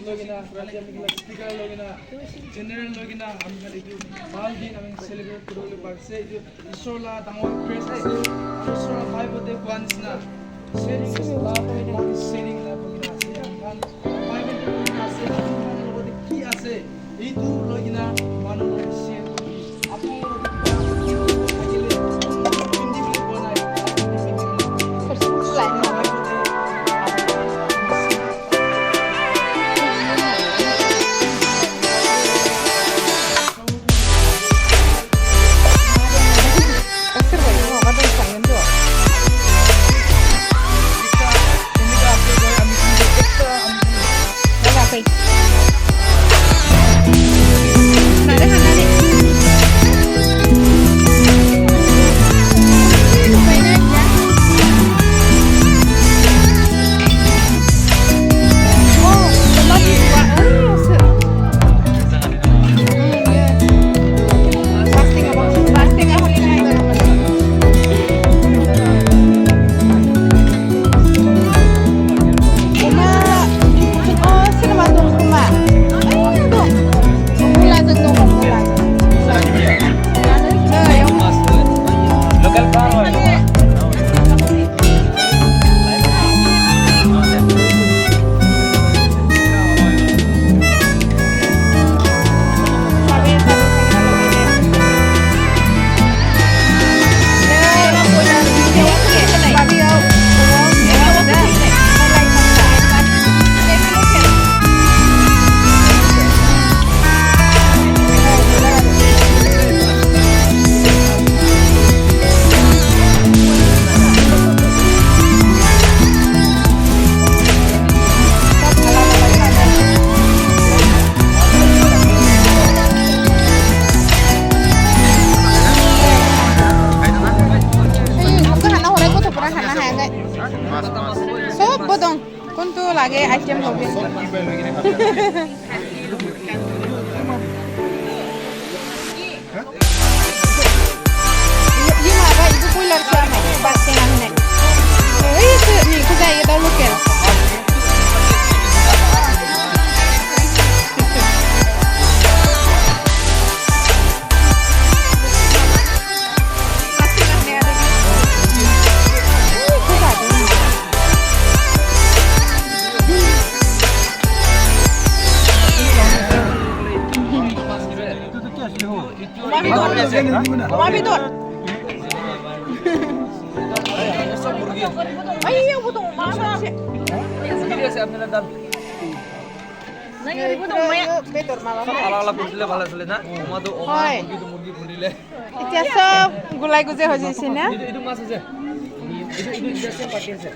লগিনা speaker লগিনা general লগিনা আমি এইটো ভাল দিন আমি চেলিব্ৰেট কৰিবলৈ পাৰিছে এইটো ঈশ্বৰলা ডাঙৰ প্ৰেছ আছে আৰু ঈশ্বৰৰ বাইবলতে কোৱা নিচিনা sharing is love love is sharing লগিনা আছে আমাৰ বাইবলতে কোৱা আছে আমাৰ লগতে কি আছে এইটো লগিনা মানুহৰ লগত শ্বেয়াৰ কৰি আপোনালোকৰ lagi item lagi. Ini apa? Itu kuiler siapa? Pasti aneh. Itu nih kita ya tahu kan. Mabidor. Ayo butuh mana sih? Ini siap niladan. Nanya butuh maya. Betul malah. Alag gudile bala sule na. Omado oma murgi gudile. Itu सब gulai guje हो जैसे ना. Itu mas aja. Itu jasa pakai aja.